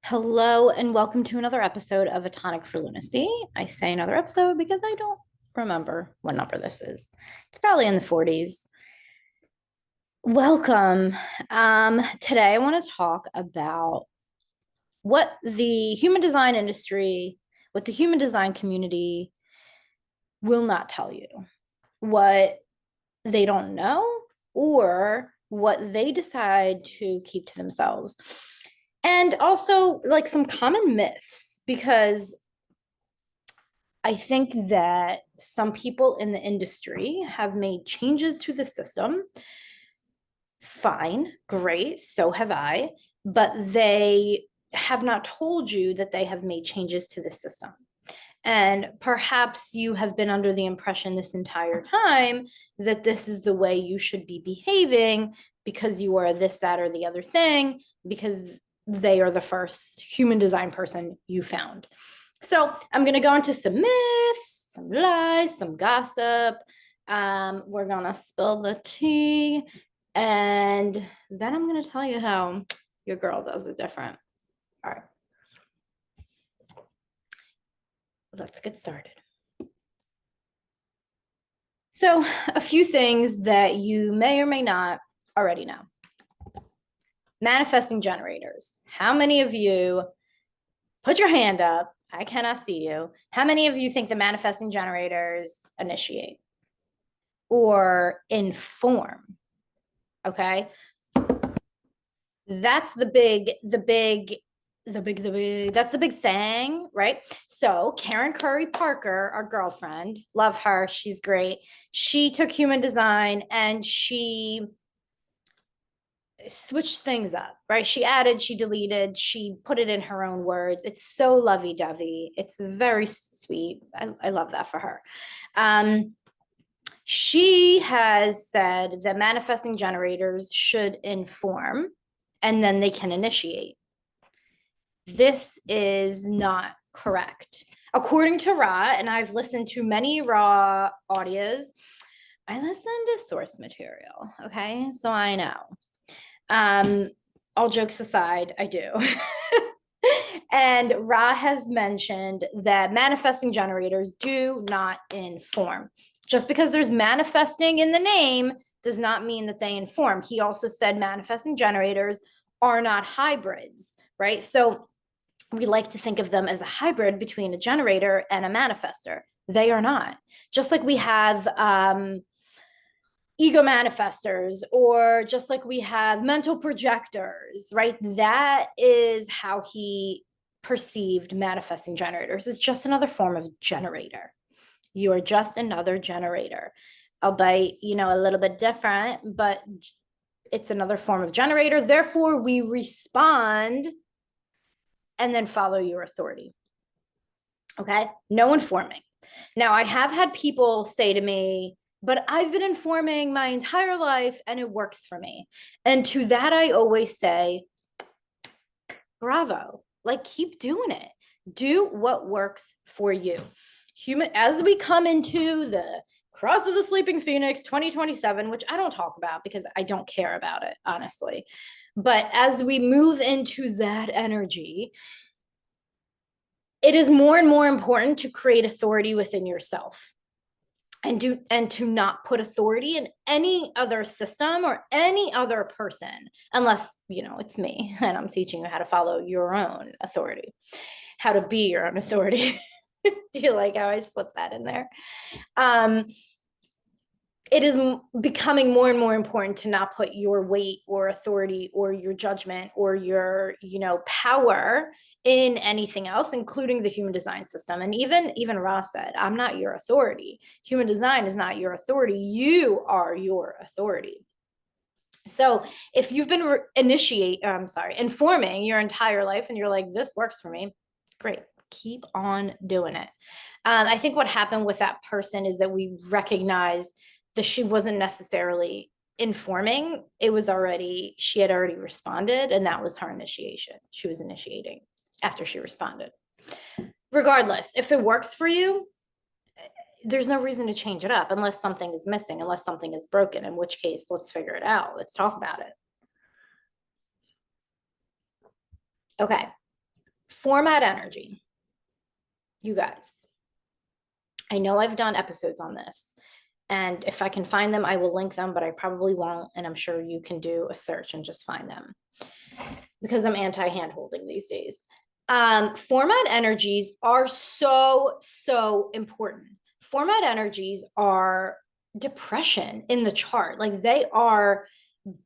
Hello and welcome to another episode of A Tonic for Lunacy. I say another episode because I don't remember what number this is. It's probably in the 40s. Welcome. Today I want to talk about what the human design industry, what the human design community will not tell you, what they don't know, or what they decide to keep to themselves. And also like some common myths, because I think that some people in the industry have made changes to the system. Fine, great, so have I, but they have not told you that they have made changes to the system. And perhaps you have been under the impression this entire time that this is the way you should be behaving because you are this, that, or the other thing, because they are the first human design person you found. So I'm going to go into some myths, some lies, some gossip. We're going to spill the tea. And then I'm going to tell you how your girl does it different. All right. Let's get started. So, a few things that you may or may not already know. Manifesting generators. How many of you put your hand up? I cannot see you. How many of you think the manifesting generators initiate or inform? Okay. That's the big that's the big thing, right? So Karen Curry Parker, our girlfriend, love her, she's great. She took human design and she switched things up, right? She added, she deleted, she put it in her own words. It's so lovey-dovey. It's very sweet. I love that for her. She has said that manifesting generators should inform and then they can initiate. This is not correct. According to Ra, and I've listened to many Ra audios, I listen to source material, okay? So I know. All jokes aside, I do. And Ra has mentioned that manifesting generators do not inform. Just because there's manifesting in the name does not mean that they inform. He also said manifesting generators are not hybrids, right? So we like to think of them as a hybrid between a generator and a manifester. They are not. Just like we have ego manifestors, or just like we have mental projectors, right? That is how he perceived manifesting generators. It's just another form of generator. You are just another generator, albeit, a little bit different, but it's another form of generator. Therefore, we respond and then follow your authority. Okay? No informing. Now, I have had people say to me, but I've been informing my entire life and it works for me. And to that, I always say, bravo, like keep doing it. Do what works for you. As we come into the Cross of the Sleeping Phoenix 2027, which I don't talk about because I don't care about it, honestly. But as we move into that energy, it is more and more important to create authority within yourself and to not put authority in any other system or any other person, unless it's me and I'm teaching you how to follow your own authority, how to be your own authority. Do you like how I slipped that in there? It is becoming more and more important to not put your weight or authority or your judgment or your power in anything else, including the human design system. And even Ross said, I'm not your authority. Human design is not your authority. You are your authority. So if you've been informing your entire life and you're like, this works for me, great, keep on doing it. I think what happened with that person is that we recognized that she wasn't necessarily informing. She had already responded, and that was her initiation. She was initiating after she responded. Regardless, if it works for you, there's no reason to change it up unless something is missing, unless something is broken, in which case, let's figure it out. Let's talk about it. Okay. Format energy. You guys, I know I've done episodes on this, and if I can find them, I will link them, but I probably won't. And I'm sure you can do a search and just find them because I'm anti hand holding these days. Format energies are so important. Format energies are depression in the chart. Like they are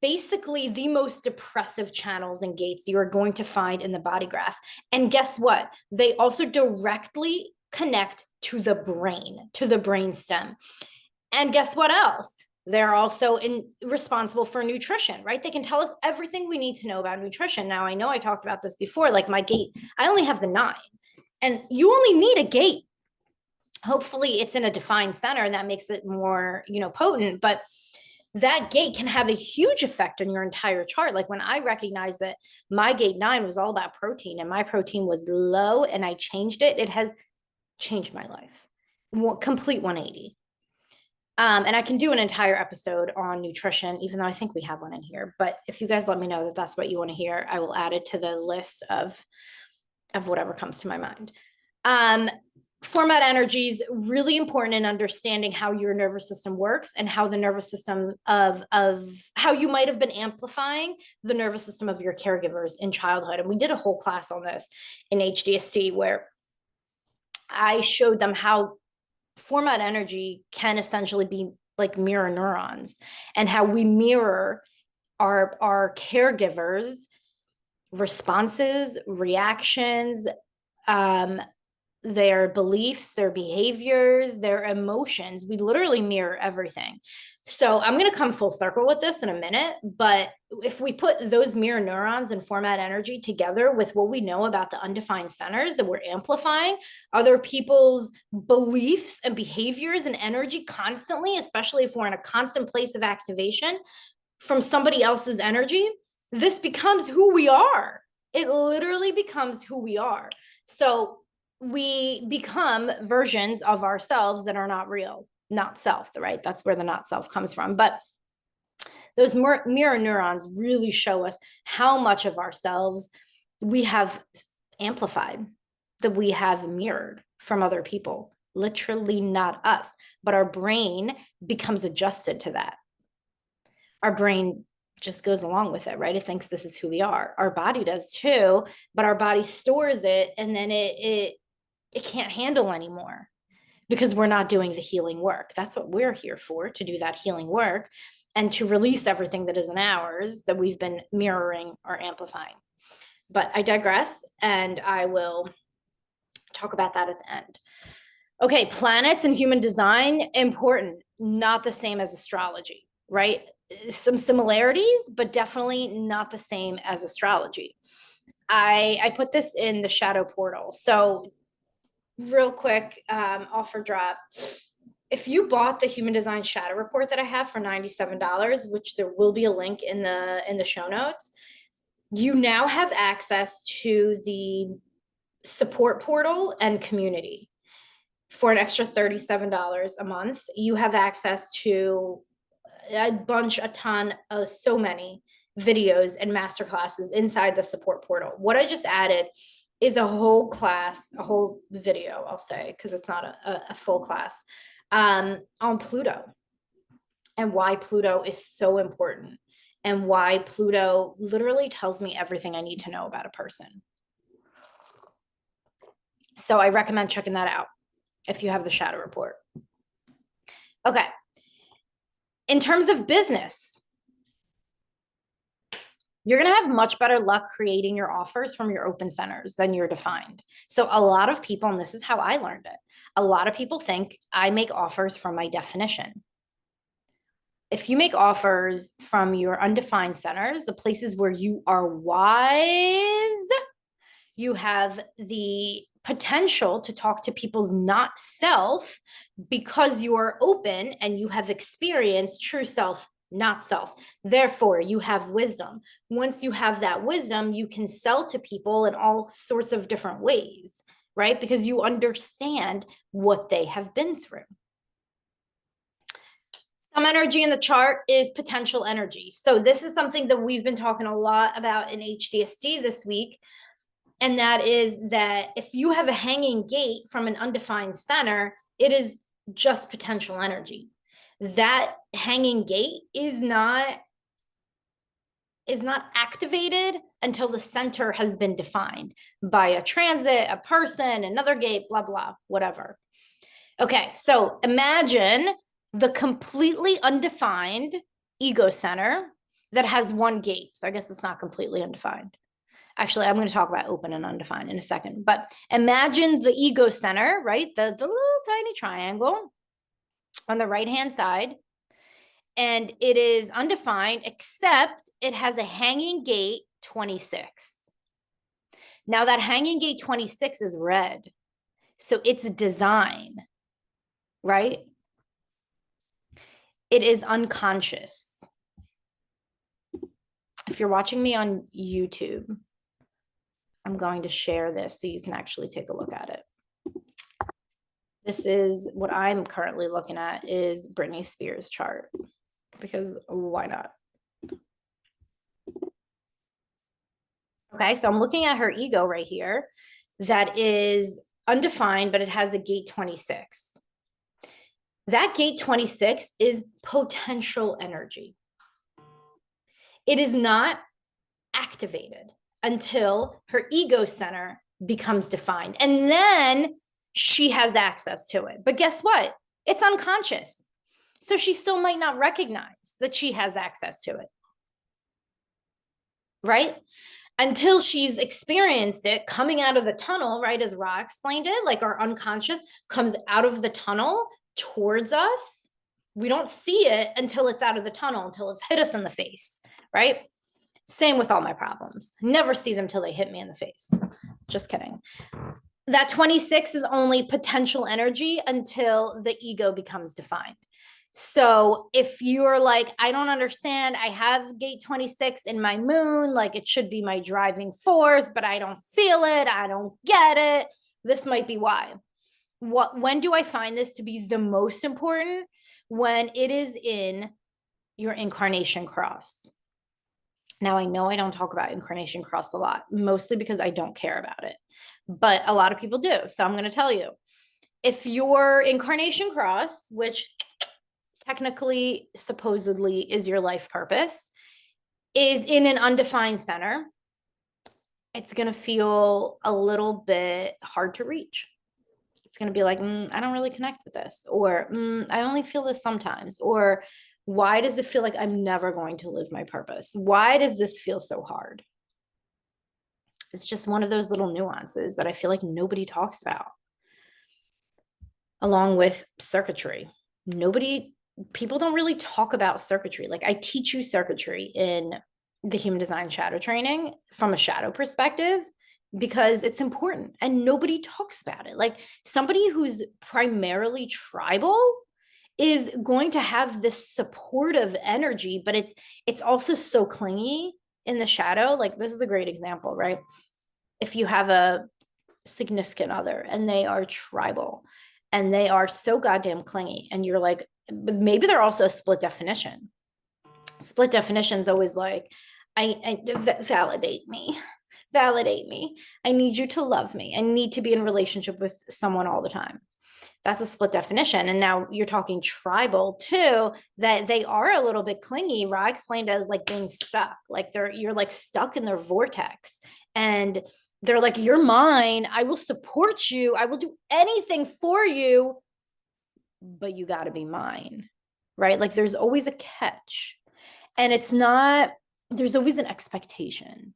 basically the most depressive channels and gates you are going to find in the body graph. And guess what? They also directly connect to the brain stem. And guess what else? They're also responsible for nutrition, right? They can tell us everything we need to know about nutrition. Now, I know I talked about this before, like my gate, I only have the 9, and you only need a gate. Hopefully it's in a defined center, and that makes it more, potent, but that gate can have a huge effect on your entire chart. Like when I recognized that my gate 9 was all about protein and my protein was low and I changed it, it has changed my life. Complete 180. And I can do an entire episode on nutrition, even though I think we have one in here. But if you guys let me know that that's what you want to hear, I will add it to the list of whatever comes to my mind. Format energy is really important in understanding how your nervous system works and how the nervous system of how you might have been amplifying the nervous system of your caregivers in childhood. And we did a whole class on this in HDST where I showed them how format energy can essentially be like mirror neurons, and how we mirror our caregivers' responses, reactions, their beliefs, their behaviors, their emotions. We literally mirror everything. So I'm going to come full circle with this in a minute, but if we put those mirror neurons and format energy together with what we know about the undefined centers that we're amplifying, other people's beliefs and behaviors and energy constantly, especially if we're in a constant place of activation from somebody else's energy, this becomes who we are. It literally becomes who we are. So we become versions of ourselves that are not real, not self, right? That's where the not self comes from. But those mirror neurons really show us how much of ourselves we have amplified, that we have mirrored from other people. Literally not us, but our brain becomes adjusted to that. Our brain just goes along with it, right? It thinks this is who we are. Our body does too, but our body stores it, and then it can't handle anymore because we're not doing the healing work. That's what we're here for, to do that healing work and to release everything that isn't ours that we've been mirroring or amplifying. But I digress, and I will talk about that at the end. Okay, planets and human design, important, not the same as astrology, right? Some similarities, but definitely not the same as astrology. I put this in the shadow portal. So real quick, offer drop. If you bought the human design shadow report that I have for $97, which there will be a link in the show notes, you now have access to the support portal and community for an extra $37 a month. You have access to a ton of so many videos and masterclasses inside the support portal. What I just added is a whole class, a whole video, I'll say, because it's not a full class, on Pluto and why Pluto is so important and why Pluto literally tells me everything I need to know about a person. So I recommend checking that out if you have the shadow report. Okay. In terms of business, you're going to have much better luck creating your offers from your open centers than your defined. So a lot of people, and this is how I learned it, a lot of people think I make offers from my definition. If you make offers from your undefined centers, the places where you are wise, you have the potential to talk to people's not self because you are open and you have experienced true self, not self. Therefore, you have wisdom. Once you have that wisdom, you can sell to people in all sorts of different ways, right? Because you understand what they have been through. Some energy in the chart is potential energy. So this is something that we've been talking a lot about in HDST this week. And that is that if you have a hanging gate from an undefined center, it is just potential energy. That hanging gate is not activated until the center has been defined by a transit, a person, another gate, blah, blah, whatever. Okay, so imagine the completely undefined ego center that has one gate. So I guess it's not completely undefined. Actually, I'm going to talk about open and undefined in a second. But imagine the ego center, right? The little tiny triangle on the right-hand side. And it is undefined, except it has a hanging gate 26. Now that hanging gate 26 is red. So it's design, right? It is unconscious. If you're watching me on YouTube, I'm going to share this so you can actually take a look at it. This is what I'm currently looking at is Britney Spears' chart, because why not? Okay, so I'm looking at her ego right here that is undefined, but it has the gate 26. That gate 26 is potential energy. It is not activated until her ego center becomes defined. And then she has access to it. But guess what? It's unconscious. So she still might not recognize that she has access to it. Right? Until she's experienced it coming out of the tunnel, right? As Ra explained it, like our unconscious comes out of the tunnel towards us. We don't see it until it's out of the tunnel, until it's hit us in the face, right? Same with all my problems. Never see them till they hit me in the face. Just kidding. That 26 is only potential energy until the ego becomes defined. So if you're like, I don't understand, I have gate 26 in my moon, like it should be my driving force, but I don't feel it, I don't get it, this might be why. When do I find this to be the most important? When it is in your incarnation cross. Now, I know I don't talk about incarnation cross a lot, mostly because I don't care about it, but a lot of people do. So I'm going to tell you, if your incarnation cross, which technically, supposedly is your life purpose, is in an undefined center, it's going to feel a little bit hard to reach. It's going to be like, I don't really connect with this, or I only feel this sometimes, or why does it feel like I'm never going to live my purpose? Why does this feel so hard? It's just one of those little nuances that I feel like nobody talks about. Along with circuitry. People don't really talk about circuitry. Like I teach you circuitry in the human design shadow training from a shadow perspective because it's important and nobody talks about it. Like somebody who's primarily tribal is going to have this supportive energy, but it's also so clingy in the shadow. Like this is a great example, right? If you have a significant other and they are tribal and they are so goddamn clingy, and you're like, but maybe they're also a split definition. Split definition is always like, I validate me. I need you to love me. I need to be in relationship with someone all the time. That's a split definition. And now you're talking tribal too, that they are a little bit clingy. Ra explained as like being stuck, like you're like stuck in their vortex. And they're like, you're mine. I will support you. I will do anything for you, but you got to be mine, right? Like there's always a catch. And there's always an expectation.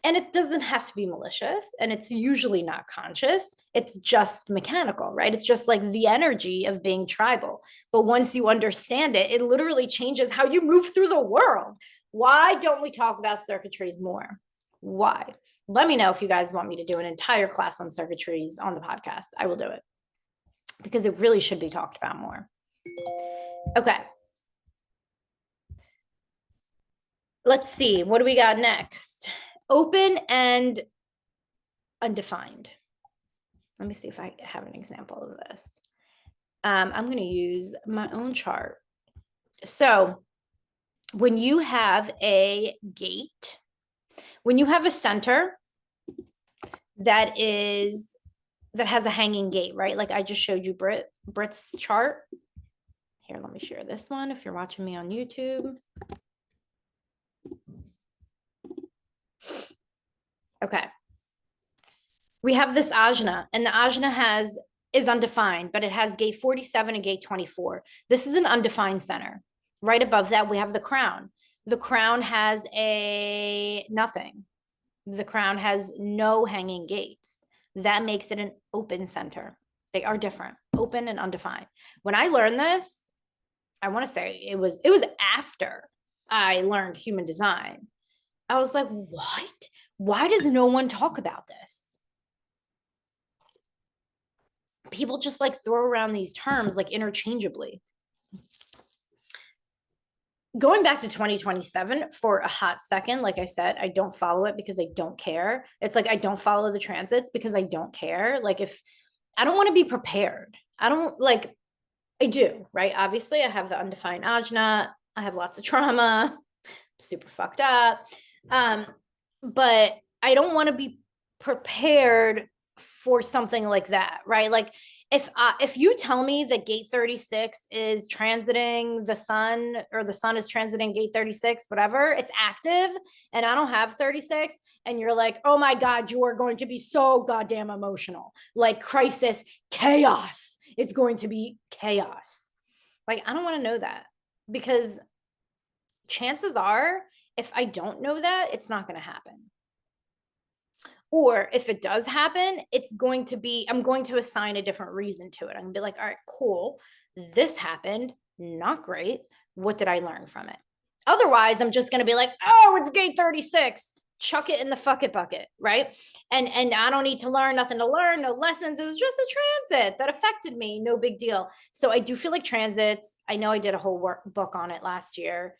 And it doesn't have to be malicious, and it's usually not conscious. It's just mechanical, right? It's just like the energy of being tribal. But once you understand it, it literally changes how you move through the world. Why don't we talk about circuitries more? Why? Let me know if you guys want me to do an entire class on circuitries on the podcast. I will do it because it really should be talked about more. Okay. Let's see. What do we got next? Open and undefined. Let me see if I have an example of this. I'm going to use my own chart. So when you have a gate, when you have a center that has a hanging gate, right? Like I just showed you Brit's chart. Here, let me share this one if you're watching me on YouTube. Okay. We have this ajna, and the ajna is undefined, but it has gate 47 and gate 24. This is an undefined center. Right above that, we have the crown. The crown has a nothing. The crown has no hanging gates. That makes it an open center. They are different, open and undefined. When I learned this, I want to say it was after I learned human design. I was like, what? Why does no one talk about this? People just like throw around these terms like interchangeably. Going back to 2027 for a hot second, like I said, I don't follow it because I don't care. It's like I don't follow the transits because I don't care. Like if I don't want to be prepared, I don't like, I do, right? Obviously, I have the undefined ajna. I have lots of trauma, super fucked up. But I don't want to be prepared for something like that, right? Like if you tell me that gate 36 is transiting the sun, or the sun is transiting gate 36, whatever, it's active, and I don't have 36, and you're like, oh my God, you are going to be so goddamn emotional, like crisis, chaos. It's going to be chaos. Like, I don't want to know that, because chances are, if I don't know that, it's not going to happen. Or if it does happen, I'm going to assign a different reason to it. I'm gonna be like, all right, cool. This happened. Not great. What did I learn from it? Otherwise, I'm just going to be like, oh, it's gate 36. Chuck it in the fuck it bucket, right? And I don't need to learn, nothing to learn, no lessons. It was just a transit that affected me. No big deal. So I do feel like transits, I know I did a whole book on it last year,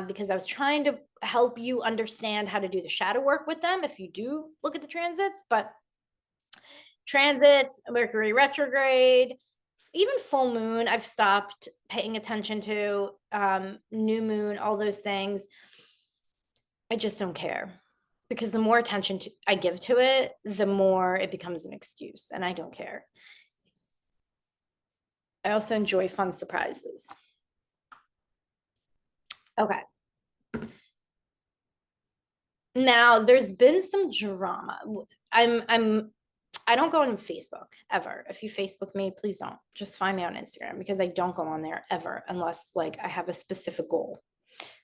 because I was trying to help you understand how to do the shadow work with them if you do look at the transits. But transits, Mercury retrograde, even full moon, I've stopped paying attention to, new moon, all those things. I just don't care, because the more attention I give to it, the more it becomes an excuse, and I don't care. I also enjoy fun surprises. Okay. Now, there's been some drama. I don't go on Facebook ever. If you Facebook me, please don't. Just find me on Instagram, because I don't go on there ever unless like I have a specific goal.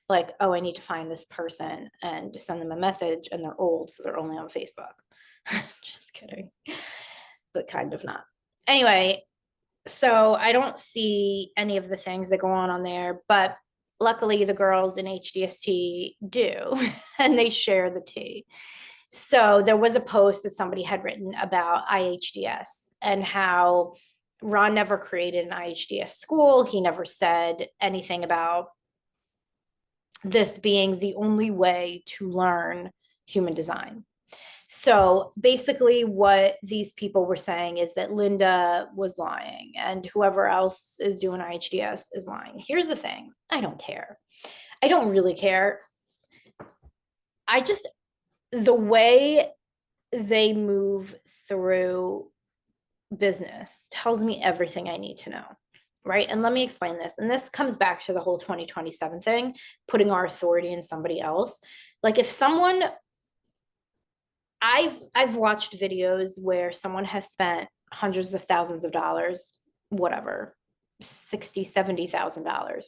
Like, oh, I need to find this person and just send them a message, and they're old, so they're only on Facebook. Just kidding. But kind of not. Anyway, so I don't see any of the things that go on there, but luckily the girls in HDST do, and they share the tea. So there was a post that somebody had written about IHDS and how Ron never created an IHDS school. He never said anything about this being the only way to learn human design. So basically, what these people were saying is that Linda was lying and whoever else is doing IHDS is lying. Here's the thing, I don't care. I don't really care. The way they move through business tells me everything I need to know. Right. And let me explain this. And this comes back to the whole 2027 thing, putting our authority in somebody else. Like if someone, I've watched videos where someone has spent hundreds of thousands of dollars, whatever, 60, $70,000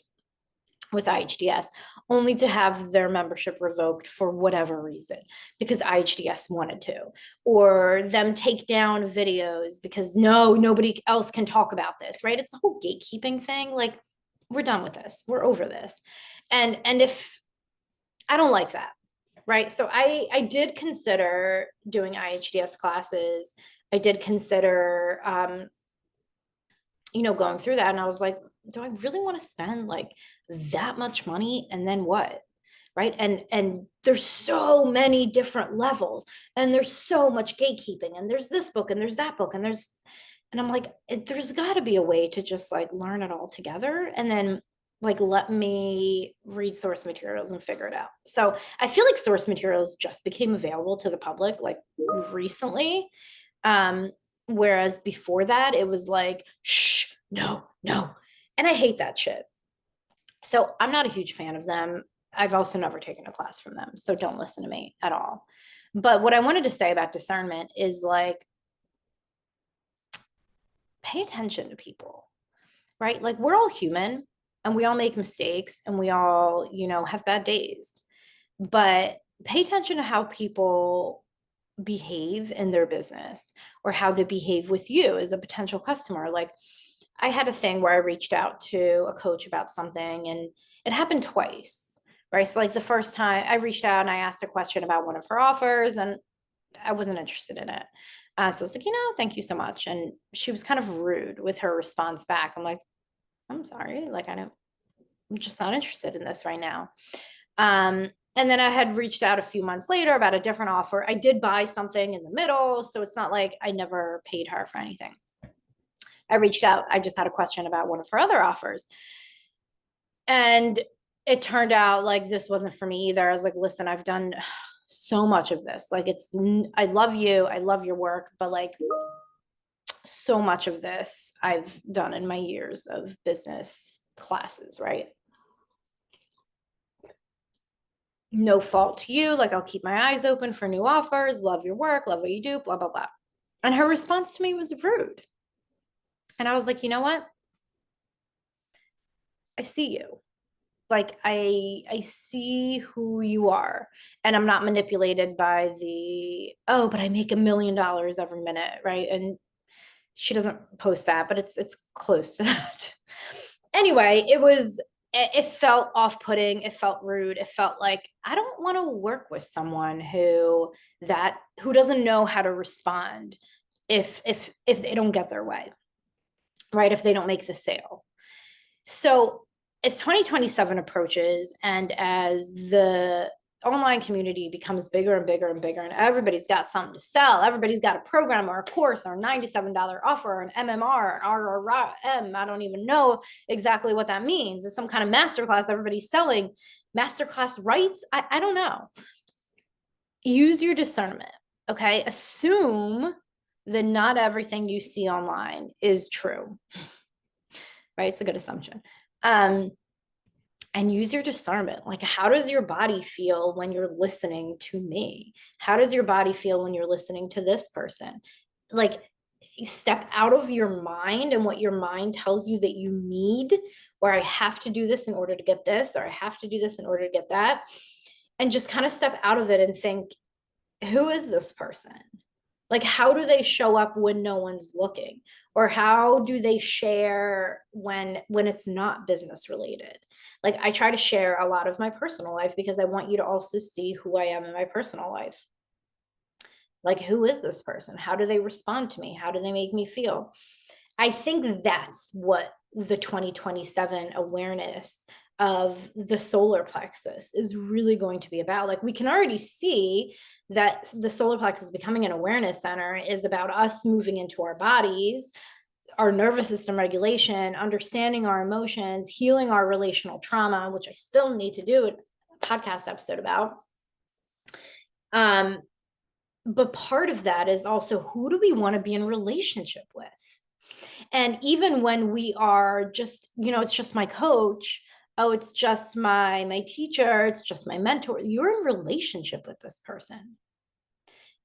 with IHDS, only to have their membership revoked for whatever reason, because IHDS wanted to, or them take down videos because nobody else can talk about this, right? It's the whole gatekeeping thing. Like, we're done with this. We're over this. And if I don't like that, right? So I did consider doing IHDS classes. I did consider, going through that. And I was like, do I really want to spend like that much money? And then what? Right. And there's so many different levels, and there's so much gatekeeping, and there's this book and there's that book, and I'm like, there's got to be a way to just like learn it all together. And then Like, let me read source materials and figure it out. So I feel like source materials just became available to the public like recently. Um, Whereas before that, it was like, shh, no, no. And I hate that shit. So I'm not a huge fan of them. I've also never taken a class from them. So don't listen to me at all. But what I wanted to say about discernment is like, pay attention to people, right? Like, we're all human and we all make mistakes and we all, have bad days. But pay attention to how people behave in their business or how they behave with you as a potential customer. Like, I had a thing where I reached out to a coach about something and it happened twice, right? So, like, the first time I reached out and I asked a question about one of her offers and I wasn't interested in it. So I was like, thank you so much. And she was kind of rude with her response back. I'm like, I'm sorry. Like, I'm just not interested in this right now. And then I had reached out a few months later about a different offer. I did buy something in the middle. So it's not like I never paid her for anything. I reached out. I just had a question about one of her other offers. And it turned out like this wasn't for me either. I was like, listen, I've done so much of this. Like, I love you. I love your work, but like, so much of this I've done in my years of business classes, right? No fault to you. Like, I'll keep my eyes open for new offers, love your work, love what you do, blah, blah, blah. And her response to me was rude. And I was like, you know what? I see you. Like, I see who you are. And I'm not manipulated by the, oh, but I make $1 million every minute, right? And she doesn't post that, but it's close to that. Anyway, it felt off-putting, it felt rude, it felt like I don't want to work with someone who doesn't know how to respond if they don't get their way, right? If they don't make the sale. So as 2027 approaches and as the online community becomes bigger and bigger and bigger, and everybody's got something to sell, everybody's got a program or a course or a $97 offer or an MMR, an RRM, I don't even know exactly what that means. It's some kind of masterclass everybody's selling. Masterclass rights? I don't know. Use your discernment, okay? Assume that not everything you see online is true, right? It's a good assumption. And use your discernment. Like, how does your body feel when you're listening to me? How does your body feel when you're listening to this person? Like, step out of your mind and what your mind tells you that you need, or I have to do this in order to get this, or I have to do this in order to get that. And just kind of step out of it and think, who is this person? Like, how do they show up when no one's looking? Or how do they share when it's not business related? Like, I try to share a lot of my personal life because I want you to also see who I am in my personal life. Like, who is this person? How do they respond to me? How do they make me feel? I think that's what the 2027 awareness of the solar plexus is really going to be about. Like, we can already see that the solar plexus becoming an awareness center is about us moving into our bodies, our nervous system regulation, understanding our emotions, healing our relational trauma, which I still need to do a podcast episode about. But part of that is also, who do we want to be in relationship with? And even when we are just, it's just my coach, oh, it's just my teacher, it's just my mentor, you're in relationship with this person.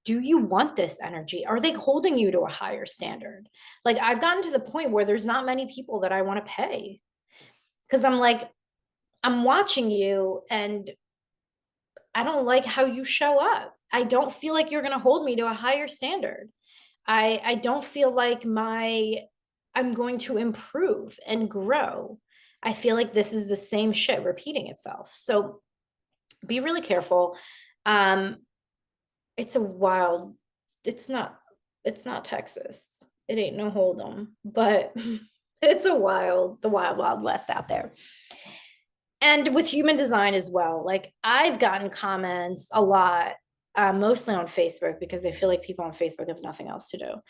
Do you want this energy? Are they holding you to a higher standard? Like, I've gotten to the point where there's not many people that I want to pay because I'm like, I'm watching you and I don't like how you show up. I don't feel like you're going to hold me to a higher standard. I don't feel like I'm going to improve and grow. I feel like this is the same shit repeating itself. So be really careful. It's not Texas. It ain't no Hold'em, but it's the wild, wild west out there. And with human design as well. Like, I've gotten comments a lot, mostly on Facebook, because I feel like people on Facebook have nothing else to do,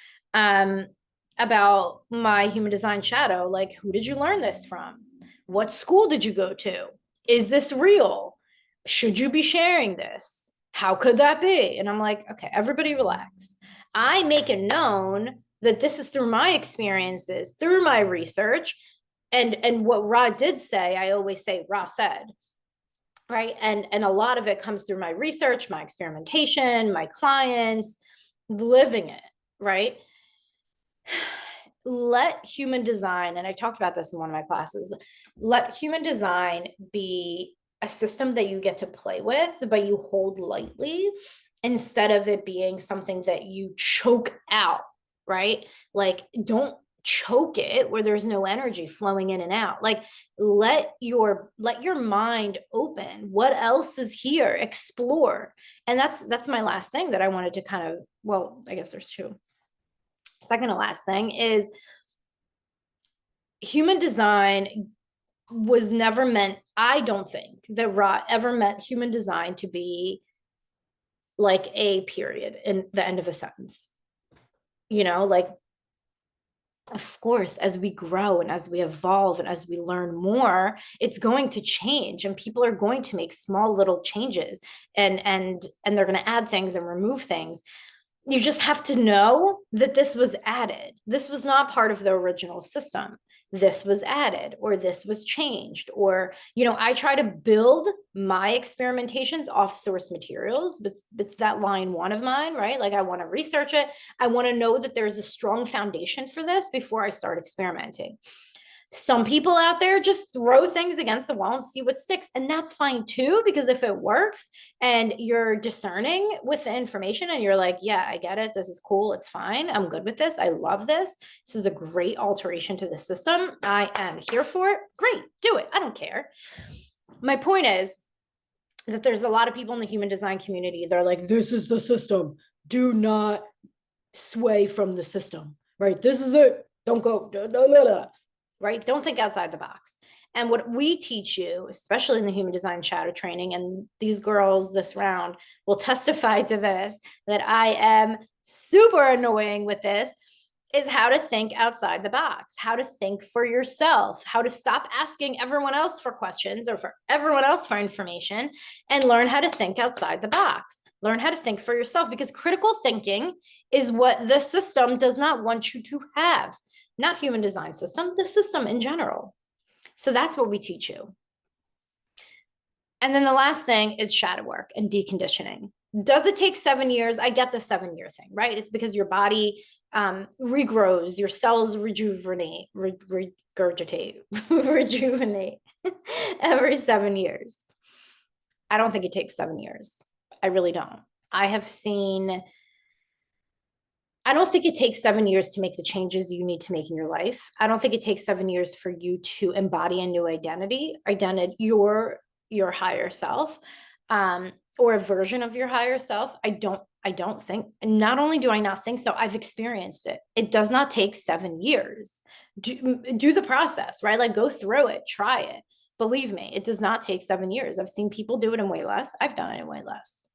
about my human design shadow. Like, who did you learn this from? What school did you go to? Is this real? Should you be sharing this? How could that be? And I'm like, okay, everybody relax. I make it known that this is through my experiences, through my research. And what Ra did say, I always say Ra said, right? And a lot of it comes through my research, my experimentation, my clients, living it, right? Let human design, and I talked about this in one of my classes, let human design be a system that you get to play with, but you hold lightly instead of it being something that you choke out, right? Like, don't choke it where there's no energy flowing in and out. Like, let your mind open. What else is here? Explore. And that's my last thing that I wanted to kind of, well, I guess there's two. Second to last thing is human design was never meant, I don't think that Ra ever meant human design to be like a period in the end of a sentence. You know, like, of course, as we grow and as we evolve and as we learn more, it's going to change, and people are going to make small little changes, and they're going to add things and remove things. You just have to know that this was added. This was not part of the original system. This was added, or this was changed, or, you know, I try to build my experimentations off source materials, but it's that line one of mine, right? Like, I want to research it. I want to know that there's a strong foundation for this before I start experimenting. Some people out there just throw things against the wall and see what sticks. And that's fine too, because if it works and you're discerning with the information and you're like, yeah, I get it. This is cool. It's fine. I'm good with this. I love this. This is a great alteration to the system. I am here for it. Great. Do it. I don't care. My point is that there's a lot of people in the human design community. They're like, this is the system. Do not sway from the system, right? This is it. Don't go. Right? Don't think outside the box. And what we teach you, especially in the human design shadow training, and these girls this round will testify to this, that I am super annoying with this, is how to think outside the box, how to think for yourself, how to stop asking everyone else for questions or for everyone else for information, and learn how to think outside the box. Learn how to think for yourself, because critical thinking is what the system does not want you to have. Not human design system, the system in general. So that's what we teach you. And then the last thing is shadow work and deconditioning. Does it take 7 years? I get the 7-year thing, right? It's because your body regrows, your cells rejuvenate, regurgitate, rejuvenate every 7 years. I don't think it takes 7 years. I really don't. I don't think it takes 7 years to make the changes you need to make in your life. I don't think it takes 7 years for you to embody a new identity, your higher self, or a version of your higher self. I don't think, not only do I not think so, I've experienced it. It does not take 7 years. Do the process, right? Like, go through it, try it. Believe me, it does not take 7 years. I've seen people do it in way less. I've done it in way less.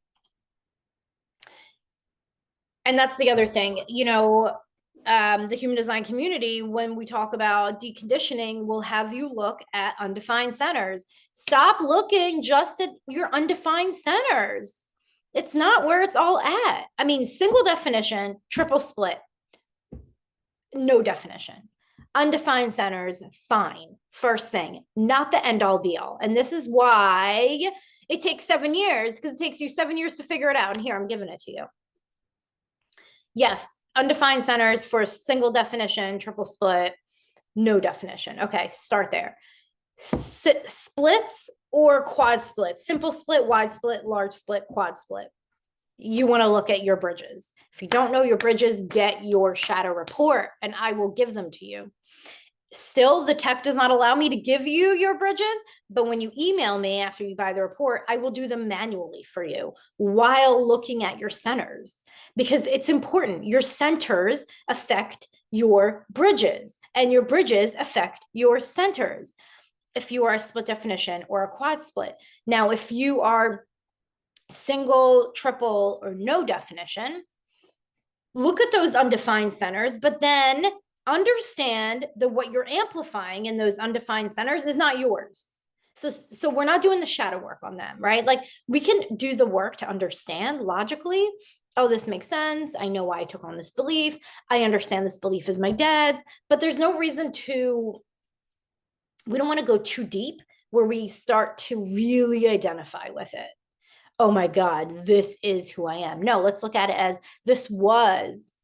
And that's the other thing, you know, the human design community, when we talk about deconditioning, will have you look at undefined centers. Stop looking just at your undefined centers. It's not where it's all at. I mean, single definition, triple split, no definition. Undefined centers, fine. First thing, not the end all be all. And this is why it takes 7 years, because it takes you 7 years to figure it out. And here, I'm giving it to you. Yes, undefined centers for a single definition, triple split, no definition. Okay, start there. Splits or quad splits, simple split, wide split, large split, quad split. You want to look at your bridges. If you don't know your bridges, get your shadow report and I will give them to you. Still, the tech does not allow me to give you your bridges, but when you email me after you buy the report, I will do them manually for you while looking at your centers, because it's important. Your centers affect your bridges, and your bridges affect your centers if you are a split definition or a quad split. Now, if you are single, triple, or no definition, look at those undefined centers, but then understand that what you're amplifying in those undefined centers is not yours. So we're not doing the shadow work on them, right? Like we can do the work to understand logically, oh, this makes sense. I know why I took on this belief. I understand this belief is my dad's, but there's no reason we don't want to go too deep where we start to really identify with it. Oh my God, this is who I am. No, let's look at it as this was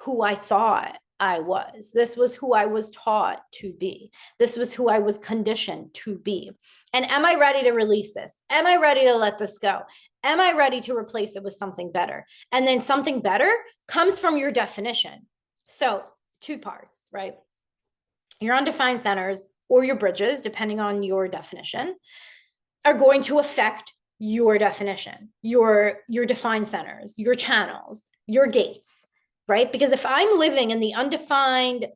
who I thought I was. This was who I was taught to be. This was who I was conditioned to be. And am I ready to release this? Am I ready to let this go? Am I ready to replace it with something better? And then something better comes from your definition. So, two parts, right? Your undefined centers or your bridges, depending on your definition, are going to affect your definition, your defined centers, your channels, your gates, right? Because if I'm living in the undefined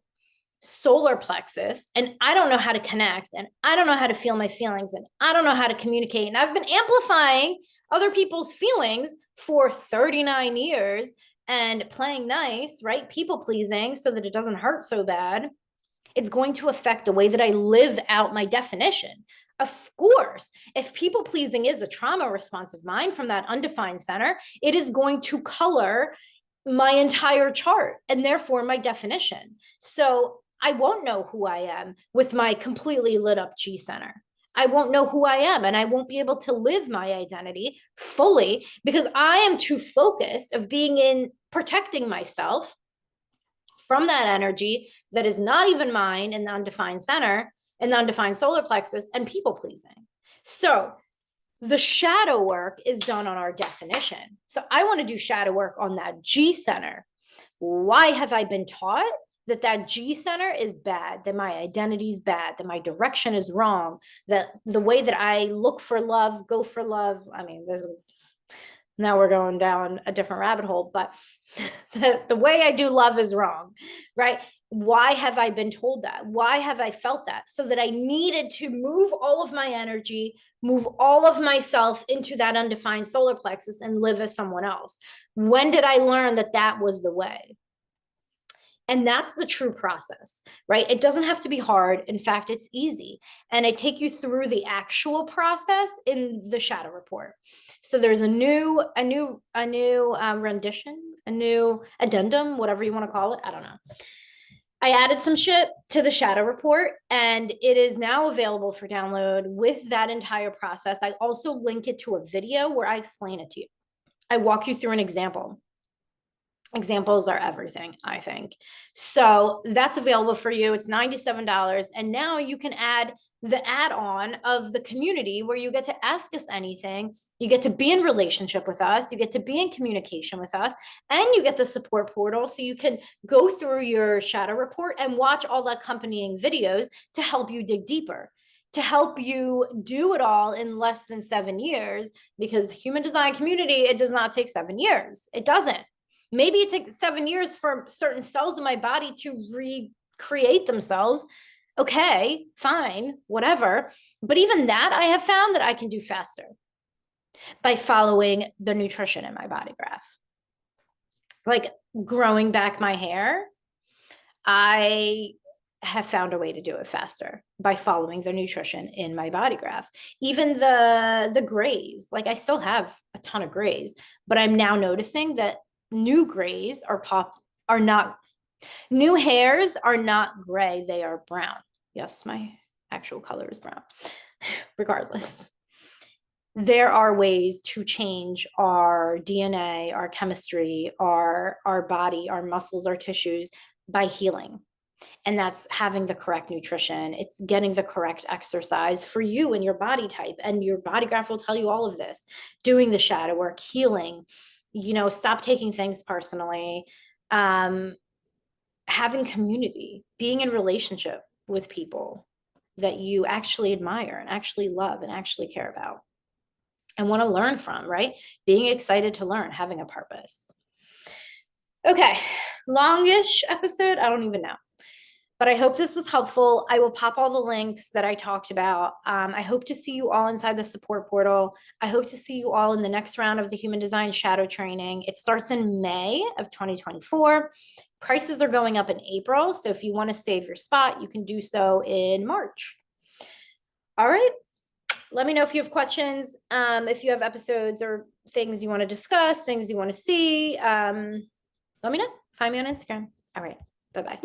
solar plexus and I don't know how to connect and I don't know how to feel my feelings and I don't know how to communicate, and I've been amplifying other people's feelings for 39 years and playing nice, right? People pleasing so that it doesn't hurt so bad, it's going to affect the way that I live out my definition. Of course, if people pleasing is a trauma response of mine from that undefined center, it is going to color my entire chart and therefore my definition. So I won't know who I am with my completely lit up G center. I won't know who I am and I won't be able to live my identity fully because I am too focused of being in protecting myself from that energy that is not even mine in the undefined center, in the undefined solar plexus, and people pleasing. So the shadow work is done on our definition. So I want to do shadow work on that G center. Why have I been taught that G center is bad, that my identity is bad, that my direction is wrong, that the way that I look for love, go for love. I mean, this is, now we're going down a different rabbit hole, but the way I do love is wrong, right? Why have I been told that? Why have I felt that? So that I needed to move all of my energy, move all of myself into that undefined solar plexus and live as someone else. When did I learn that that was the way? And that's the true process, right? It doesn't have to be hard. In fact, it's easy. And I take you through the actual process in the shadow report. So there's a new rendition, a new addendum, whatever you want to call it. I don't know. I added some shit to the shadow report and it is now available for download with that entire process. I also link it to a video where I explain it to you. I walk you through an example. Examples are everything, I think. So that's available for you. It's $97. And now you can add the add-on of the community where you get to ask us anything. You get to be in relationship with us. You get to be in communication with us. And you get the support portal so you can go through your shadow report and watch all the accompanying videos to help you dig deeper, to help you do it all in less than 7 years, because human design community, it does not take 7 years. It doesn't. Maybe it takes 7 years for certain cells in my body to recreate themselves. Okay, fine, whatever. But even that, I have found that I can do faster by following the nutrition in my body graph. Like growing back my hair, I have found a way to do it faster by following the nutrition in my body graph. Even the grays, like I still have a ton of grays, but I'm now noticing that new grays are not new hairs are not gray, they are brown. Yes, my actual color is brown. Regardless, there are ways to change our DNA, our chemistry, our body, our muscles, our tissues by healing. And that's having the correct nutrition. It's getting the correct exercise for you and your body type. And your body graph will tell you all of this. Doing the shadow work, healing, stop taking things personally, having community, being in relationship with people that you actually admire and actually love and actually care about and want to learn from, right? Being excited to learn, having a purpose. Okay, longish episode, I don't even know. But I hope this was helpful. I will pop all the links that I talked about. I hope to see you all inside the support portal. I hope to see you all in the next round of the Human Design Shadow Training. It starts in May of 2024. Prices are going up in April. So if you want to save your spot, you can do so in March. All right. Let me know if you have questions. If you have episodes or things you want to discuss, things you want to see, let me know. Find me on Instagram. All right. Bye-bye.